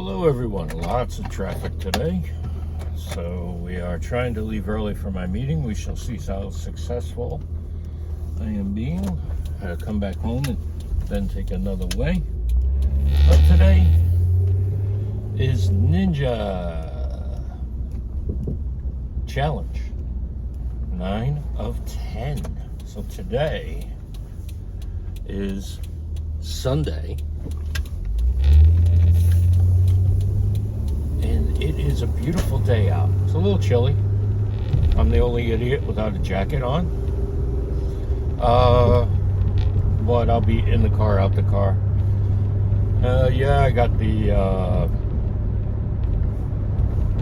Hello everyone, lots of traffic today. So we are trying to leave early for my meeting. We shall see how successful I am being. Come back home and then take another way. But today is Ninja Challenge 9 of 10. So today is Sunday. And it is a beautiful day out. It's a little chilly. I'm the only idiot without a jacket on. But I'll be in the car, out the car. Yeah, I got the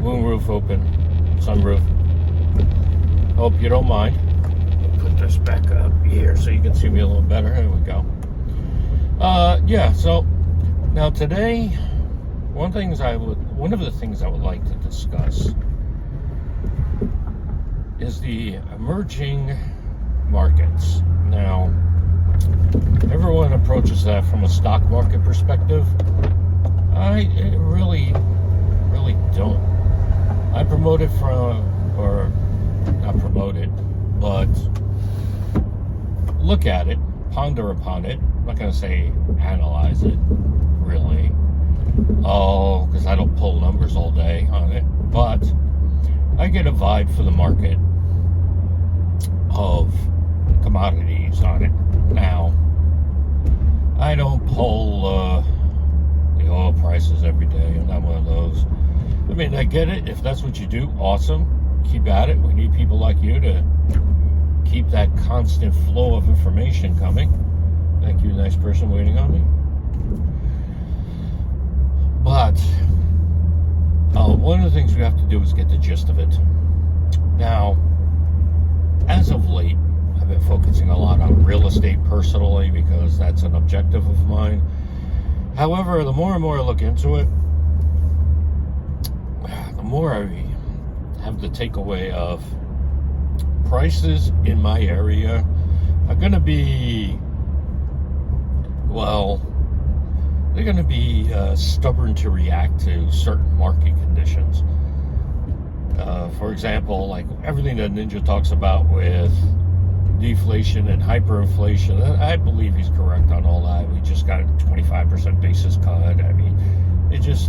moonroof open, sunroof. Hope you don't mind. I'll put this back up here so you can see me a little better. There we go. Yeah, so now today, one of the things I would like to discuss is the emerging markets. Now, everyone approaches that from a stock market perspective. I really don't. I promote it or not promote it, but look at it, ponder upon it. I'm not going to say analyze it, really. Oh, because I don't pull numbers all day on it, but I get a vibe for the market of commodities on it. Now, I don't pull the oil prices every day. I'm not one of those. I mean, I get it. If that's what you do, awesome. Keep at it. We need people like you to keep that constant flow of information coming. Thank you, nice person waiting on me. But one of the things we have to do is get the gist of it. Now, as of late, I've been focusing a lot on real estate personally because that's an objective of mine. However, the more and more I look into it, the more I have the takeaway of prices in my area are going to be, they're going to be stubborn to react to certain market conditions. For example, like everything that Ninja talks about with deflation and hyperinflation, I believe he's correct on all that. We just got a 25% basis cut. I mean, there's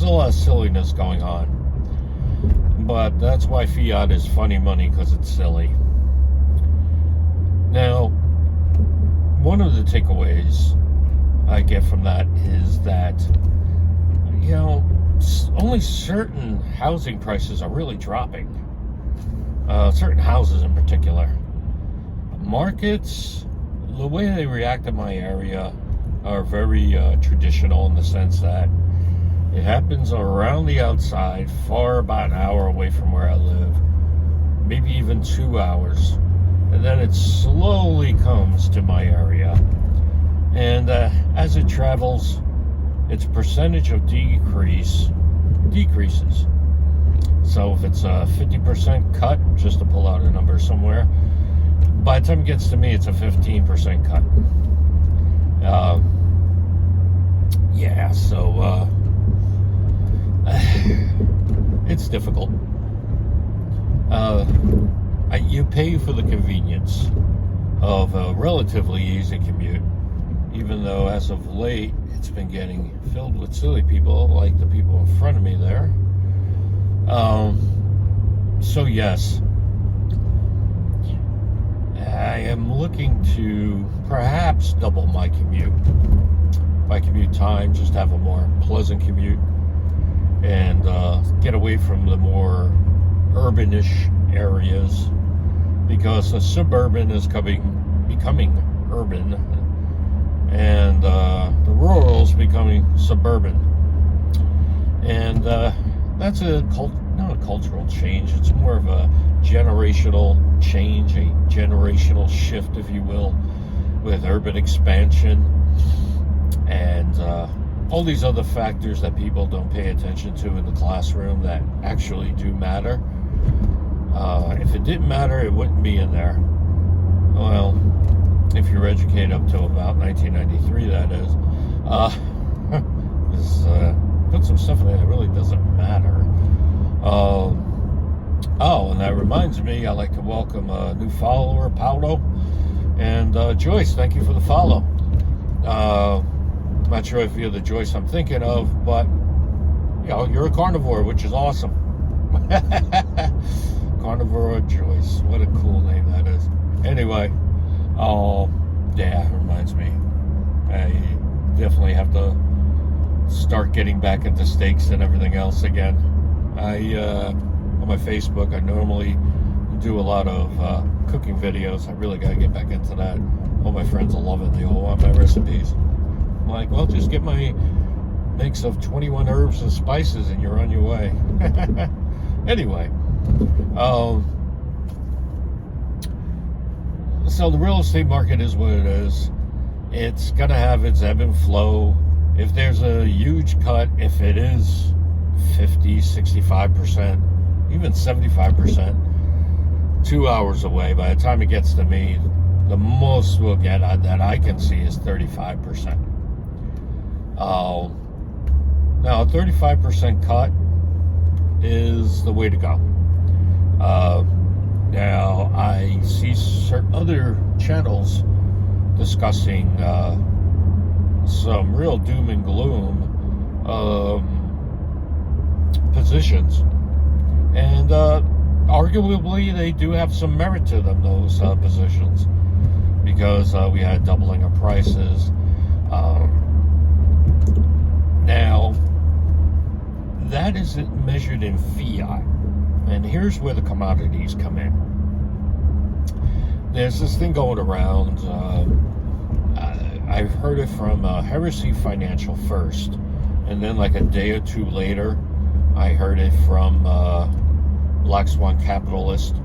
a lot of silliness going on. But that's why fiat is funny money, because it's silly. Now, one of the takeaways I get from that is that, only certain housing prices are really dropping. Certain houses in particular. Markets, the way they react in my area are very traditional in the sense that it happens around the outside, far about an hour away from where I live, maybe even 2 hours. And then it slowly comes to my area. And as it travels, its percentage of decreases. So if it's a 50% cut, just to pull out a number somewhere, by the time it gets to me, it's a 15% cut. So it's difficult. You pay for the convenience of a relatively easy commute, even though as of late it's been getting filled with silly people like the people in front of me there. So yes, I am looking to perhaps double my commute time, just have a more pleasant commute and get away from the more urbanish areas, because the suburban is becoming urban, and the rural is becoming suburban. And that's not a cultural change, it's more of a generational change, a generational shift, if you will, with urban expansion and all these other factors that people don't pay attention to in the classroom that actually do matter. If it didn't matter, it wouldn't be in there. Well, if you're educated up to about 1993, that is. is put some stuff in there that really doesn't matter. Oh, and that reminds me, I'd like to welcome a new follower, Paolo, and Joyce. Thank you for the follow. I'm not sure if you're the Joyce I'm thinking of, but you're a carnivore, which is awesome. Carnivore Joyce, what a cool name that is. Anyway, yeah, reminds me, I definitely have to start getting back into steaks and everything else again. On my Facebook, I normally do a lot of cooking videos. I really got to get back into that. All my friends will love it. They all want my recipes. I'm like, well, just get my mix of 21 herbs and spices and you're on your way. Anyway, so the real estate market is what it is. It's going to have its ebb and flow. If there's a huge cut, if it is 50, 65%, even 75%, 2 hours away, by the time it gets to me, the most we'll get that I can see is 35%. Now, a 35% cut is the way to go. Now, I see certain other channels discussing some real doom and gloom positions, and arguably they do have some merit to them, those positions, because we had doubling of prices. Now, that isn't measured in fiat, and here's where the commodities come in. There's this thing going around, I've heard it from Heresy Financial first, and then like a day or two later, I heard it from Black Swan Capitalist,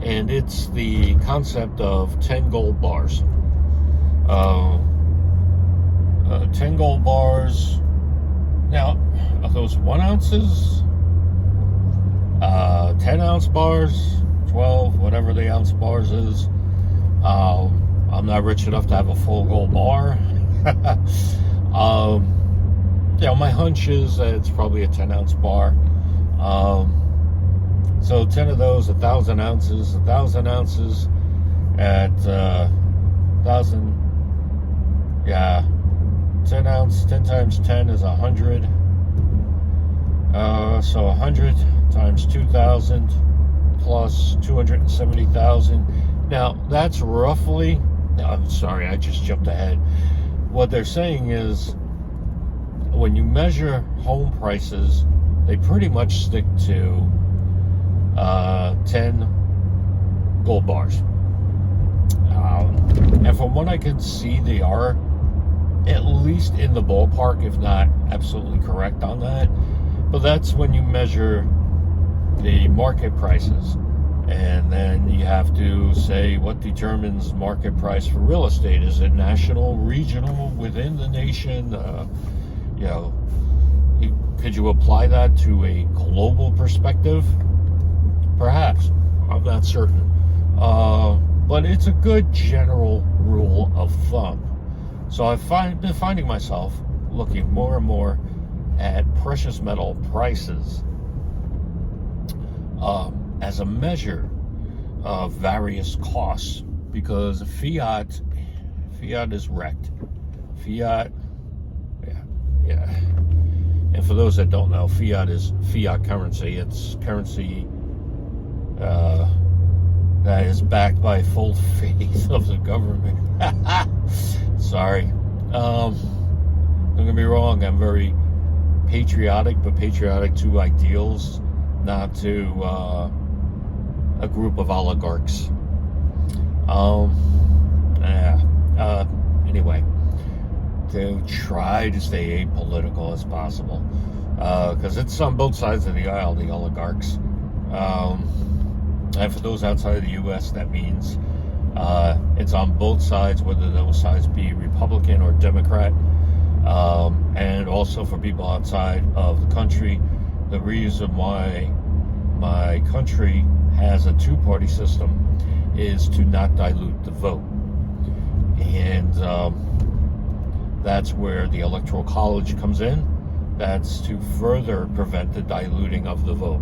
and it's the concept of 10 gold bars. 10 gold bars. Now, are those 1 ounces? 10 ounce bars? 12, whatever the ounce bars is. I'm not rich enough to have a full gold bar. My hunch is that it's probably a 10 ounce bar. So 10 of those, 1,000 ounces. 1,000 ounces at 1,000. Yeah, 10 ounce. 10 times 10 is 100. So 100 times 2,000 plus 270,000. Now that's roughly. I'm sorry, I just jumped ahead. What they're saying is, when you measure home prices, they pretty much stick to 10 gold bars. And from what I can see, they are at least in the ballpark, if not absolutely correct on that. But that's when you measure the market prices. And then you have to say what determines market price for real estate. Is it national, regional, within the nation? Could you apply that to a global perspective? Perhaps. I'm not certain. But it's a good general rule of thumb. So I've been finding myself looking more and more at precious metal prices as a measure of various costs, because fiat is wrecked. Fiat, yeah. And for those that don't know, fiat is fiat currency. It's currency that is backed by full faith of the government. Sorry. Don't get me wrong, I'm very patriotic, but patriotic to ideals, not to a group of oligarchs. Anyway, to try to stay apolitical as possible, because it's on both sides of the aisle, the oligarchs. And for those outside of the U.S., that means it's on both sides, whether those sides be Republican or Democrat. And also for people outside of the country, the reason why my country has a two-party system is to not dilute the vote. And that's where the Electoral College comes in. That's to further prevent the diluting of the vote.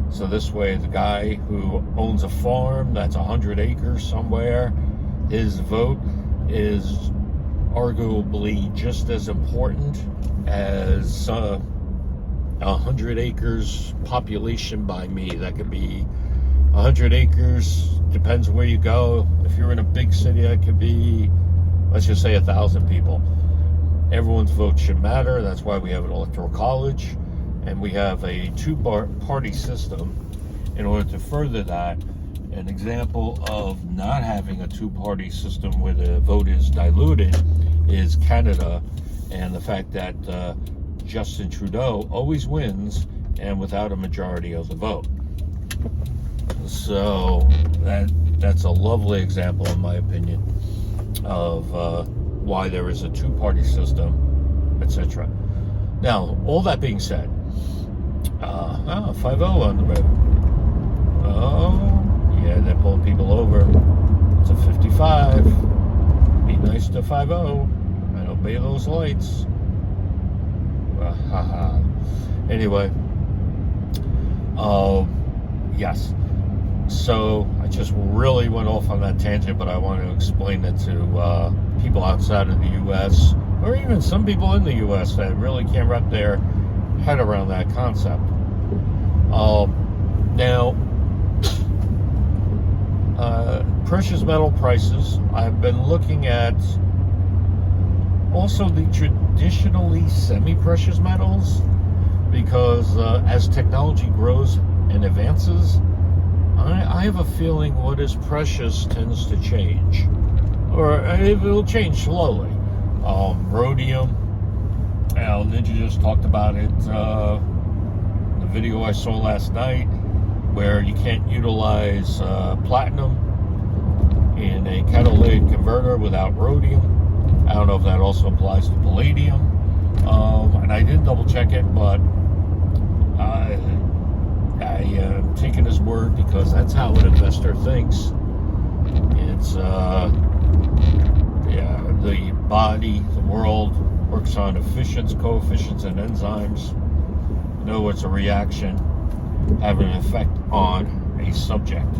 So this way, the guy who owns a farm that's 100 acres somewhere, his vote is arguably just as important as 100 acres population by me. That could be 100 acres, depends where you go. If you're in a big city, that could be, let's just say, 1,000 people. Everyone's vote should matter. That's why we have an electoral college, and we have a two-party system in order to further that. An example of not having a two-party system where the vote is diluted is Canada, and the fact that Justin Trudeau always wins and without a majority of the vote. So that's a lovely example, in my opinion, of why there is a two-party system, etc. Now, all that being said, 5-0 on the road. Oh, yeah, they're pulling people over. It's a 55. Be nice to 5-0 and obey those lights. Anyway, yes. So I just really went off on that tangent, but I want to explain it to people outside of the U.S. or even some people in the U.S. that really can't wrap their head around that concept. Now, precious metal prices, I've been looking at also the traditionally semi-precious metals, because as technology grows and advances, I have a feeling what is precious tends to change, or it will change slowly. Rhodium, Ninja just talked about it, the video I saw last night, where you can't utilize platinum in a catalytic converter without rhodium. I don't know if that also applies to palladium, and I didn't double check it, but I am taking his word because that's how an investor thinks. It's the body, the world works on coefficients, and enzymes. You know, it's a reaction having an effect on a subject.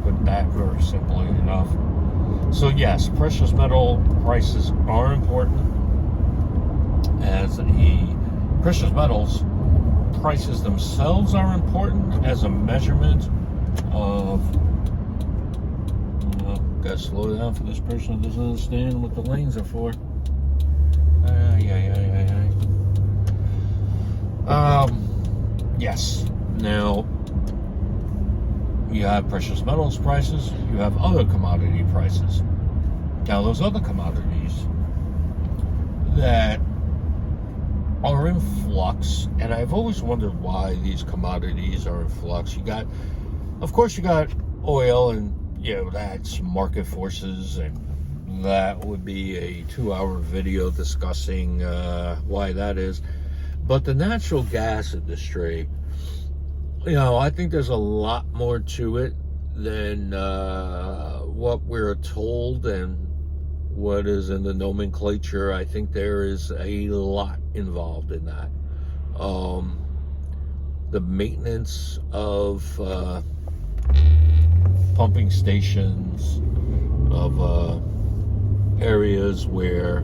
Put that very simply enough. So yes, precious metal prices are important, as the precious metals prices themselves are important as a measurement of. Gotta slow down for this person who doesn't understand what the lanes are for. Yes. Now, you have precious metals prices, you have other commodity prices. Now, those other commodities that are in flux, and I've always wondered why these commodities are in flux. Of course, you got oil, and that's market forces, and that would be a 2-hour video discussing why that is. But the natural gas industry, I think there's a lot more to it than what we're told and what is in the nomenclature. I think there is a lot involved in that. The maintenance of pumping stations, of areas where,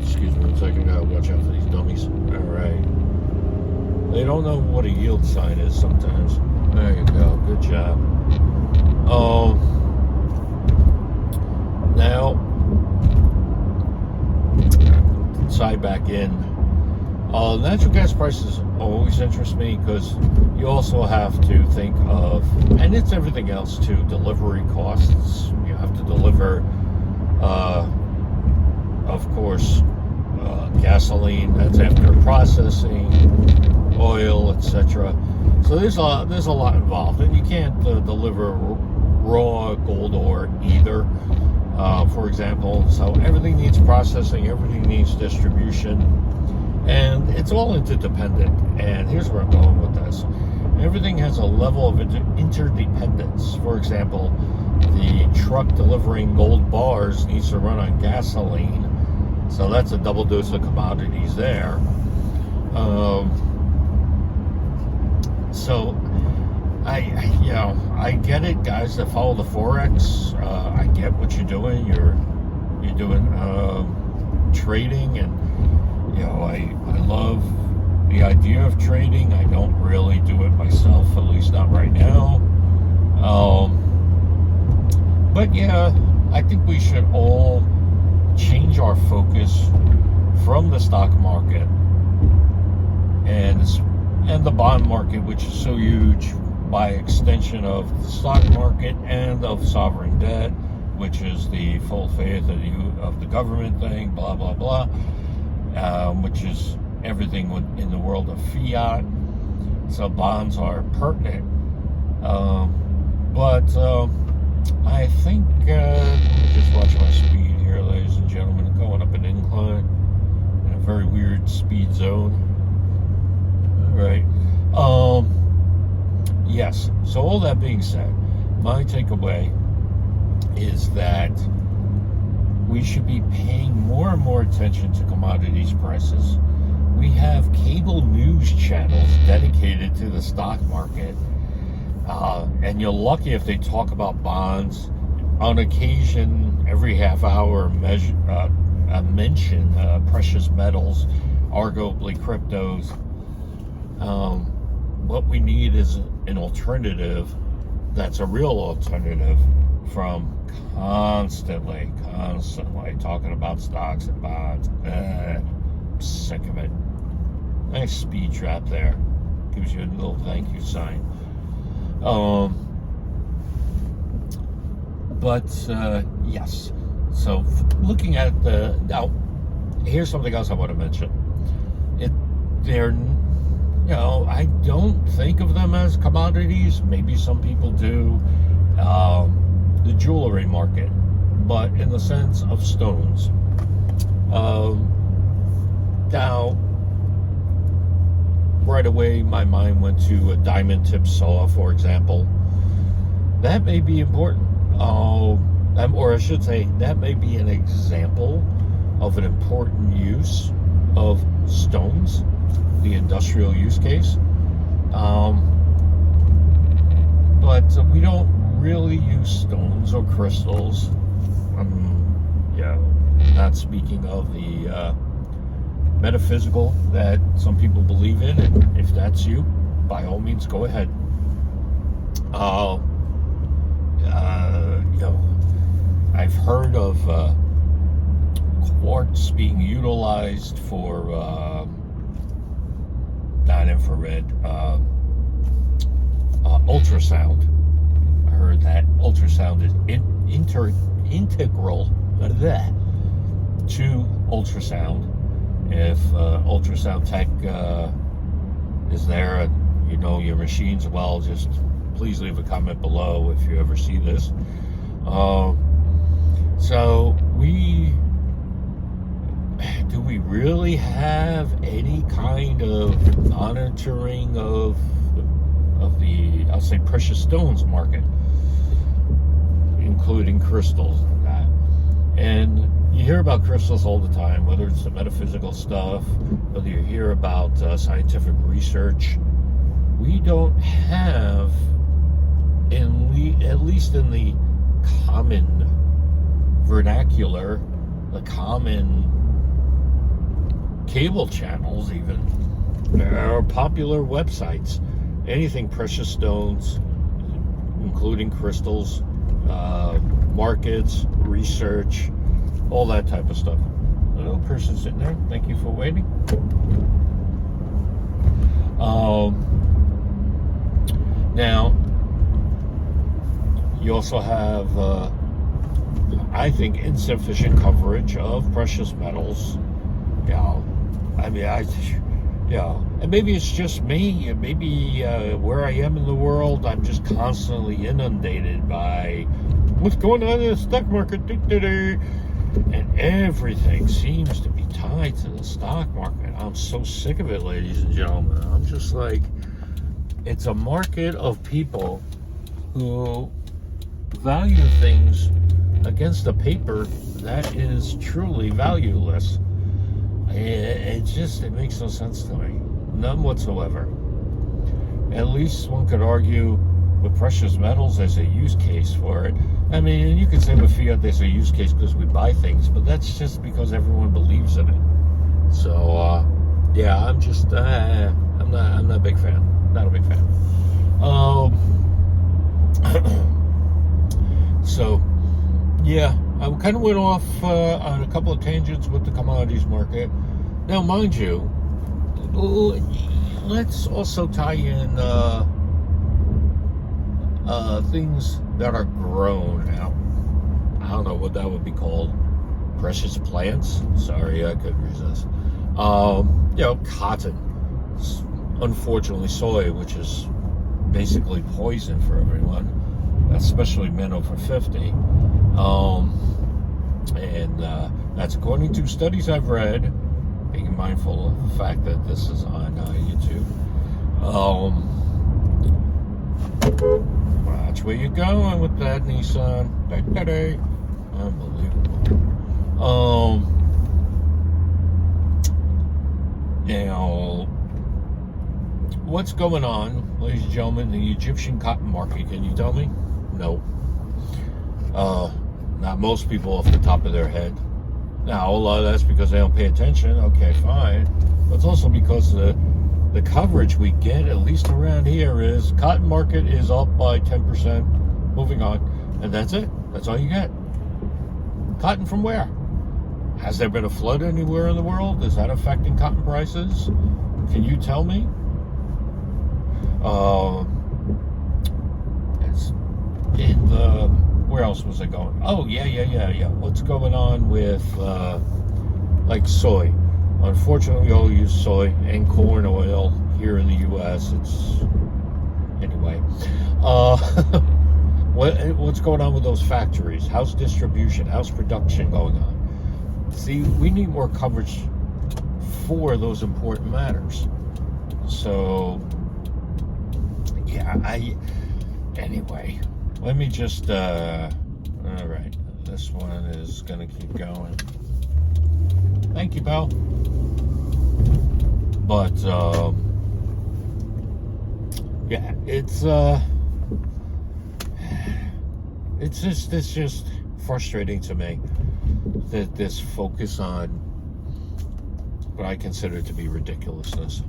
excuse me 1 second, I gotta watch out for these dummies. All right. They don't know what a yield sign is sometimes. There you go. Good job. Now, side back in. Natural gas prices always interest me because you also have to think of, and it's everything else too, delivery costs. You have to deliver, of course, gasoline. That's after processing, oil, etc. So there's a lot involved, and you can't deliver raw gold ore either. For example, so everything needs processing, everything needs distribution, and it's all interdependent. And here's where I'm going with this: everything has a level of interdependence. For example, the truck delivering gold bars needs to run on gasoline So that's a double dose of commodities there. So I get it, guys that follow the Forex. I get what you're doing. You're doing trading, and I love the idea of trading. I don't really do it myself, at least not right now. But yeah, I think we should all change our focus from the stock market and the bond market, which is so huge, by extension of the stock market and of sovereign debt, which is the full faith of the government thing, blah, blah, blah, which is everything in the world of fiat. So bonds are pertinent. But I think, just watch my speed here, ladies and gentlemen, going up an incline in a very weird speed zone. All right. Yes. So all that being said, my takeaway is that we should be paying more and more attention to commodities prices. We have cable news channels dedicated to the stock market, and you're lucky if they talk about bonds. On occasion, every half hour, mention precious metals, arguably cryptos. What we need is an alternative that's a real alternative from constantly talking about stocks and bonds. I'm sick of it. Nice speed trap there. Gives you a little thank you sign. Yes. So looking at now, here's something else I want to mention. I don't think of them as commodities. Maybe some people do. The jewelry market, but in the sense of stones. Now, right away, my mind went to a diamond tip saw, for example. That may be important. Or I should say, that may be an example of an important use of stones, the industrial use case. But we don't really use stones or crystals. Not speaking of the metaphysical that some people believe in, and if that's you, by all means, go ahead. I've heard of quartz being utilized for non-infrared ultrasound. I heard that ultrasound is integral to ultrasound. If ultrasound tech is there, your machines, well, just please leave a comment below if you ever see this. So do we really have any kind of monitoring of the, I'll say, precious stones market, including crystals and that? And you hear about crystals all the time, whether it's the metaphysical stuff, whether you hear about scientific research. We don't have, at least in the common vernacular, the common cable channels, even, there are popular websites, anything precious stones, including crystals, markets, research, all that type of stuff. Hello, person sitting there. Thank you for waiting. Now, you also have, I think, insufficient coverage of precious metals. And maybe it's just me, and maybe where I am in the world, I'm just constantly inundated by what's going on in the stock market, and everything seems to be tied to the stock market. I'm so sick of it, ladies and gentlemen. I'm just like, it's a market of people who value things against a paper that is truly valueless. It makes no sense to me. None whatsoever. At least one could argue with precious metals, there's a use case for it. I mean, you could say with fiat there's a use case because we buy things, but that's just because everyone believes in it. So, yeah, I'm not a big fan. Not a big fan. So, yeah, I kind of went off on a couple of tangents with the commodities market. Now, mind you, let's also tie in things that are grown. Now, I don't know what that would be called. Precious plants? Sorry, I couldn't resist. Cotton. Unfortunately, soy, which is basically poison for everyone, especially men over 50. That's according to studies I've read, being mindful of the fact that this is on YouTube. Watch where you're going with that Nissan. Unbelievable. Now, what's going on, ladies and gentlemen, in the Egyptian cotton market? Can you tell me? No. Not most people off the top of their head. Now, a lot of that's because they don't pay attention. Okay, fine. But it's also because the coverage we get, at least around here, is cotton market is up by 10%. Moving on. And that's it. That's all you get. Cotton from where? Has there been a flood anywhere in the world? Is that affecting cotton prices? Can you tell me? It's in the... Where else was I going? Oh, yeah. What's going on with, like, soy? Unfortunately, we all use soy and corn oil here in the U.S. Anyway. What's going on with those factories? How's distribution? How's production going on? See, we need more coverage for those important matters. So, yeah, anyway, let me just, all right, this one is going to keep going. Thank you, pal. But, yeah, it's just frustrating to me that this focus on what I consider to be ridiculousness.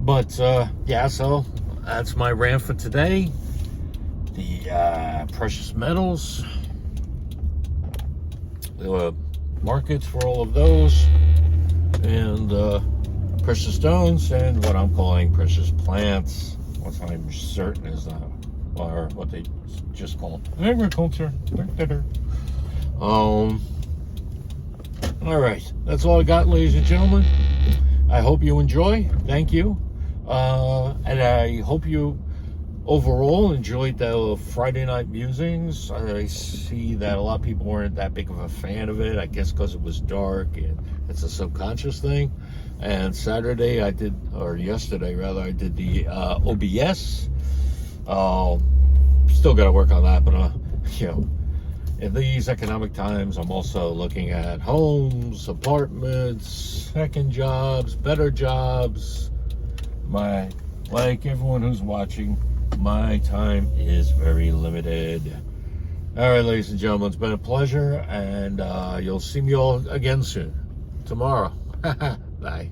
But, yeah, so that's my rant for today. The precious metals, the markets for all of those, and precious stones, and what I'm calling precious plants, what I'm certain is not, or what they just call agriculture. All right, that's all I got, ladies and gentlemen. I hope you enjoy. Thank you. And I hope you overall enjoyed the Friday night musings. I see that a lot of people weren't that big of a fan of it, I guess because it was dark and it's a subconscious thing. And yesterday I did the OBS. Still got to work on that, but in these economic times, I'm also looking at homes, apartments, second jobs, better jobs. Like everyone who's watching, my time is very limited. All right, ladies and gentlemen, it's been a pleasure, and you'll see me all again soon. Tomorrow. Bye.